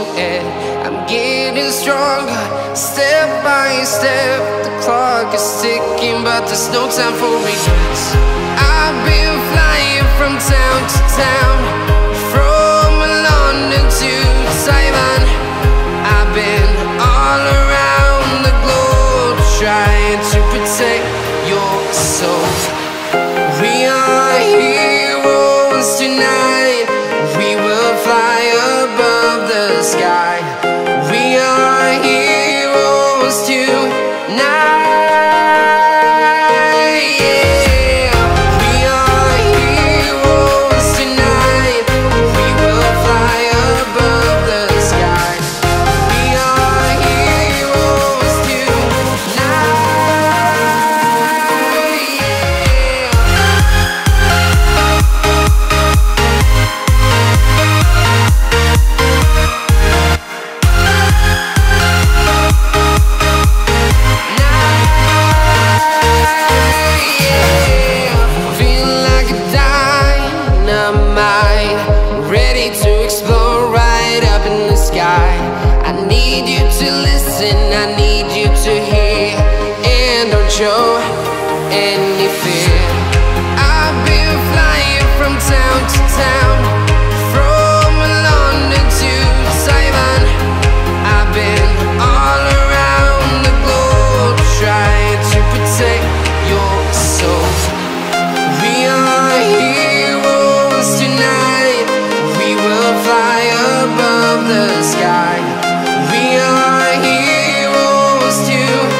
silhouette. I'm getting stronger, step by step. The clock is ticking, but there's no time for regrets. I've been flying from town to town, from London to Taiwan. I've been all around the globe, trying to protect your soul. We are heroes tonight. We will fly above the sky. We are heroes tonight. Show any fear. I've been flying from town to town, from London to Taiwan. I've been all around the globe, trying to protect your soul. We are heroes tonight. We will fly above the sky. We are heroes tonight.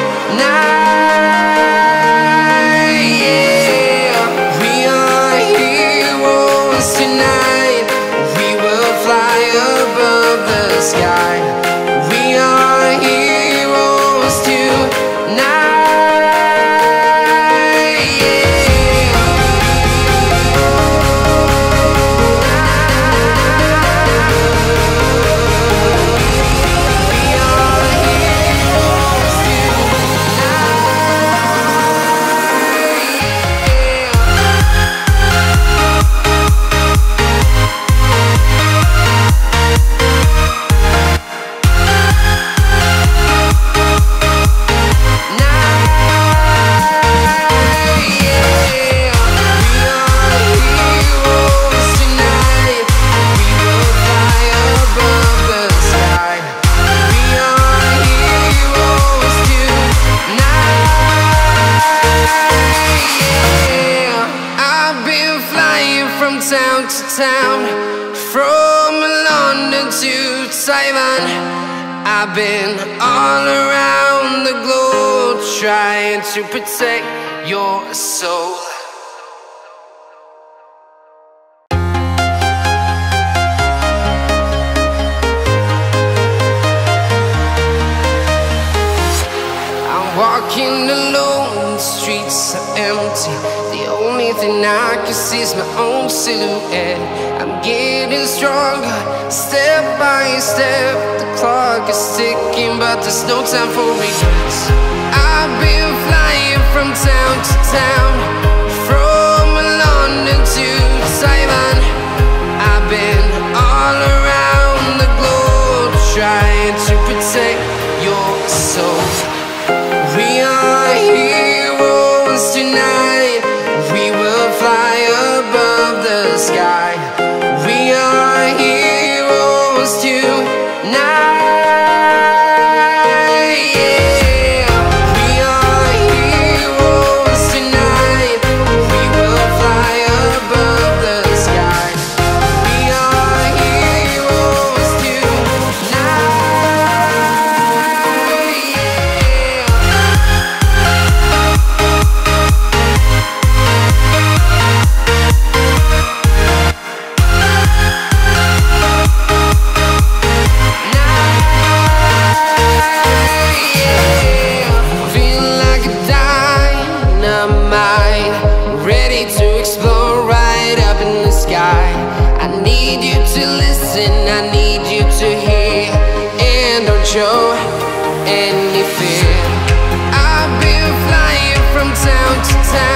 Town to town, from London to Taiwan. I've been all around the globe, trying to protect your soul. I'm walking alone, the streets are empty. The only thing I can see is my own silhouette. I'm getting stronger, step by step. The clock is ticking, but there's no time for regrets. I've been flying from town to town, from London to Taiwan. I've been all around the globe, trying to protect your soul. We are heroes tonight. We will fly above the sky. We are heroes tonight. show any fear. I've been flying from town to town.